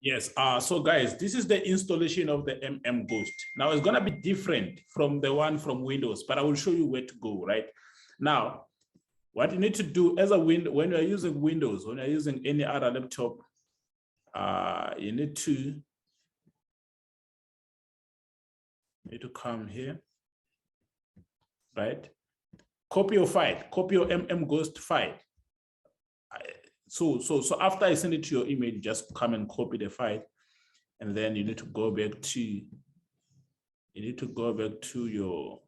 Yes. So guys, this is the installation of the Ghost. Now it's gonna be different from the one from Windows, but I will show you where to go. Right now, what you need to do as a when you're using Windows, when you're using any other laptop, you need to come here, right? Copy your file, copy your Ghost file. So after I send it to your email, you just come and copy the file, and then you need to go back to your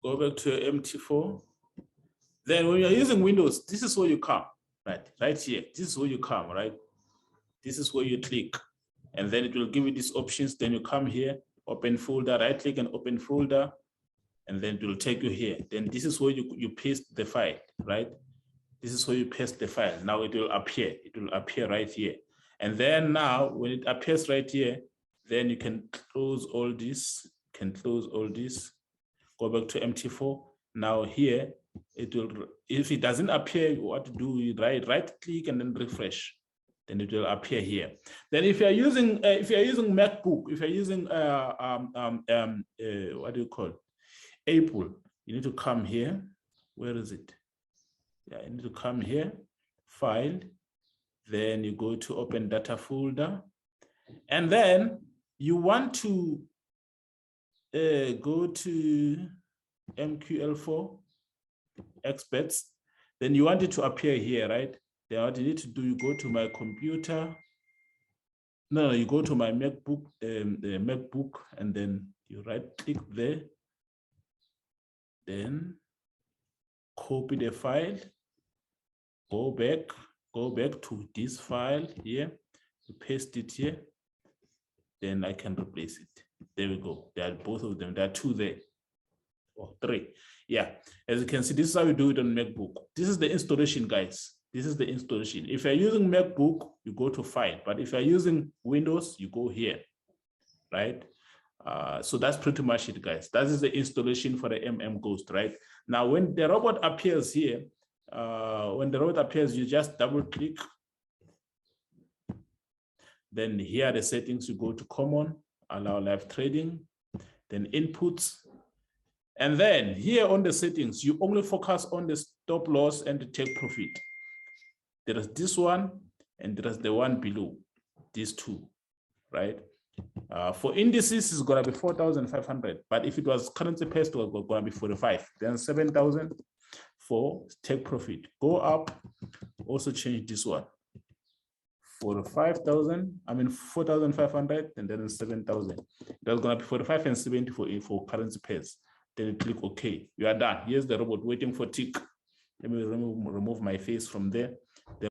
MT4. Then when you're using Windows, this is where you come, right here. This is where you come, right? This is where you click, and then it will give you these options. Then you come here, open folder, right click and open folder, and then it will take you here. Then this is where you paste the file, right? This is where you paste the file. Now it will appear. It will appear right here. And then now when it appears right here, then you can close all this. Go back to MT4. Now here, it will. If it doesn't appear, what to do? You right click and then refresh. Then it will appear here. Then if you're using MacBook, if you're using what do you call it? Apple, you need to come here. Where is it? Yeah, you need to come here, file, then you go to open data folder, and then you want to go to MQL4 experts. Then you want it to appear here, right? Then what you need to do, you go to my computer. No, you go to my MacBook, the MacBook, and then you right click there. Then copy the file, go back to this file here, you paste it here, then I can replace it. There we go. There are both of them. There are two there, or three. Yeah, as you can see, this is how you do it on MacBook. This is the installation, guys. This is the installation. If you're using MacBook, you go to File, but if you're using Windows, you go here, right? So that's pretty much it, guys. That is the installation for the Ghost, right? Now, when the robot appears here, you just double click. Then here are the settings. You go to Common, Allow Live Trading, then Inputs. And then here on the settings, you only focus on the stop loss and the take profit. There is this one, and there is the one below, these two, right? For indices, it's gonna be 4,500, but if it was currency pairs, it was gonna be 45. Then 7,000 for take profit. Go up, also change this one for 5,000. I mean 4,500, and then 7,000. That's gonna be 45 and 70 for currency pairs. Then you click OK. You are done. Here's the robot waiting for tick. Let me remove my face from there.